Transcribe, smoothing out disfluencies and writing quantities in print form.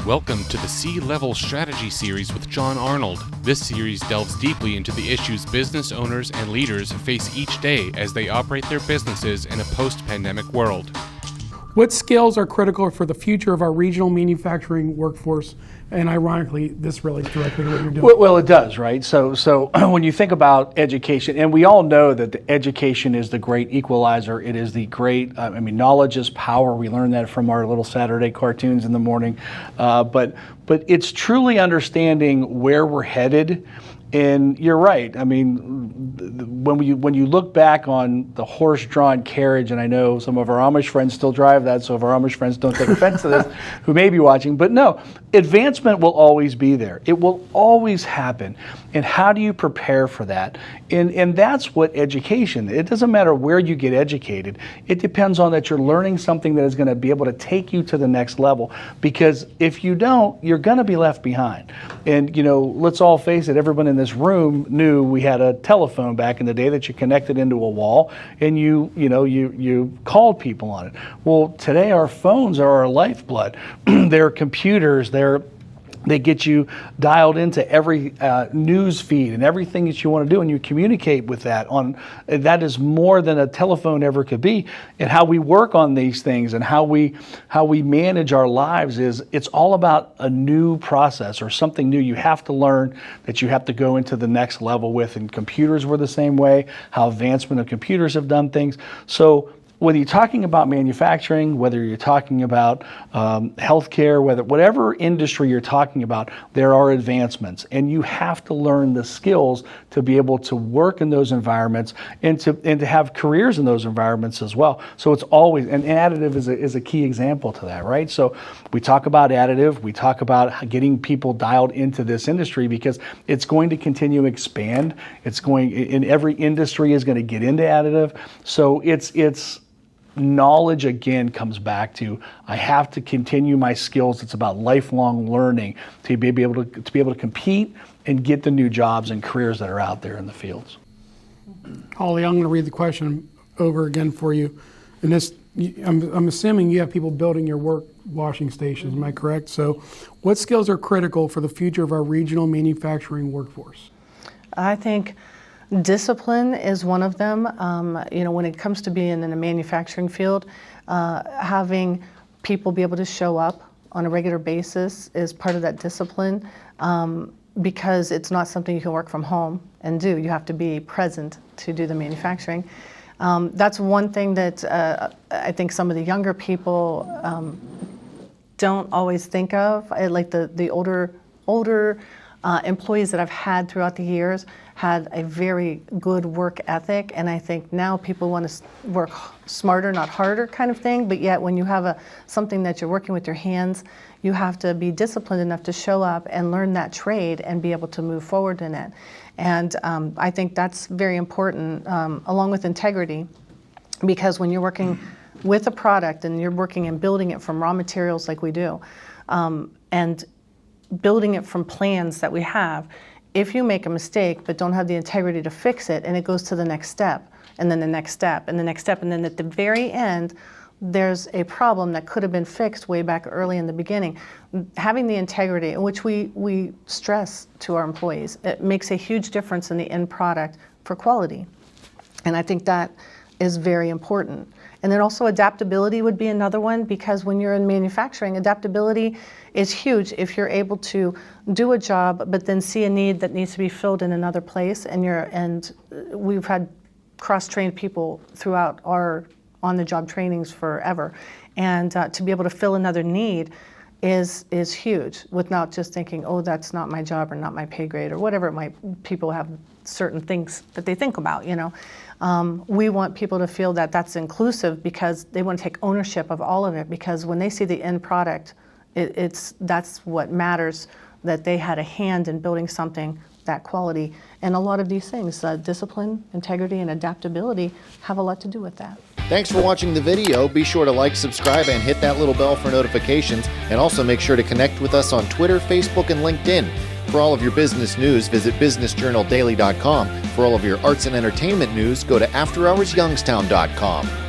Welcome to the C-Level Strategy Series with Jon Arnold. This series delves deeply into the issues business owners and leaders face each day as they operate their businesses in a post-pandemic world. What skills are critical for the future of our regional manufacturing workforce? And ironically, this relates directly to what you're doing. Well, it does, right? So when you think about education, and we all know that the education is the great equalizer. It is the great, knowledge is power. We learn that from our little Saturday cartoons in the morning. But it's truly understanding where we're headed. And you're right. I mean, when you look back on the horse-drawn carriage, and I know some of our Amish friends still drive that, so if our Amish friends don't take offense to this, who may be watching, but no, advancement will always be there. It will always happen. And how do you prepare for that? And that's what education, it doesn't matter where you get educated. It depends on that you're learning something that is going to be able to take you to the next level. Because if you don't, you're going to be left behind. And, let's all face it, everyone in this room knew we had a telephone back in the day that you connected into a wall and you called people on it. Well, today our phones are our lifeblood. They're computers, they get you dialed into every news feed and everything that you want to do, and you communicate with that. That is more than a telephone ever could be. And how we work on these things and how we manage our lives it's all about a new process or something new you have to learn that you have to go into the next level with. And computers were the same way, how advancement of computers have done things. So whether you're talking about manufacturing, whether you're talking about healthcare, whatever industry you're talking about, there are advancements, and you have to learn the skills to be able to work in those environments and to have careers in those environments as well. So it's always, and additive is a key example to that, right? So we talk about additive, we talk about getting people dialed into this industry because it's going to continue to expand. In every industry is going to get into additive. So it's knowledge again comes back to I have to continue my skills. It's about lifelong learning to be able to compete and get the new jobs and careers that are out there in the fields. Holly, I'm going to read the question over again for you. And this, I'm assuming you have people building your work washing stations. Am I correct? So, what skills are critical for the future of our regional manufacturing workforce? I think discipline is one of them. When it comes to being in a manufacturing field, having people be able to show up on a regular basis is part of that discipline because it's not something you can work from home and do. You have to be present to do the manufacturing. That's one thing that I think some of the younger people don't always think of. Like the older employees that I've had throughout the years had a very good work ethic, and I think now people want to work smarter, not harder kind of thing, but yet when you have something that you're working with your hands, you have to be disciplined enough to show up and learn that trade and be able to move forward in it. And I think that's very important, along with integrity, because when you're working with a product and you're working and building it from raw materials like we do, and building it from plans that we have, if you make a mistake but don't have the integrity to fix it, and it goes to the next step, and then the next step, and the next step, and then at the very end, there's a problem that could have been fixed way back early in the beginning. Having the integrity, which we stress to our employees, it makes a huge difference in the end product for quality. And I think that is very important. And then also adaptability would be another one, because when you're in manufacturing, adaptability is huge. If you're able to do a job but then see a need that needs to be filled in another place, and we've had cross-trained people throughout our on-the-job trainings forever, and to be able to fill another need is huge, with not just thinking, oh, that's not my job or not my pay grade or whatever it might. People have certain things that they think about, We want people to feel that that's inclusive, because they want to take ownership of all of it, because when they see the end product, that's what matters, that they had a hand in building something that quality. And a lot of these things, discipline, integrity, and adaptability have a lot to do with that. Thanks for watching the video. Be sure to like, subscribe, and hit that little bell for notifications. And also make sure to connect with us on Twitter, Facebook, and LinkedIn. For all of your business news, visit businessjournaldaily.com. For all of your arts and entertainment news, go to afterhoursyoungstown.com.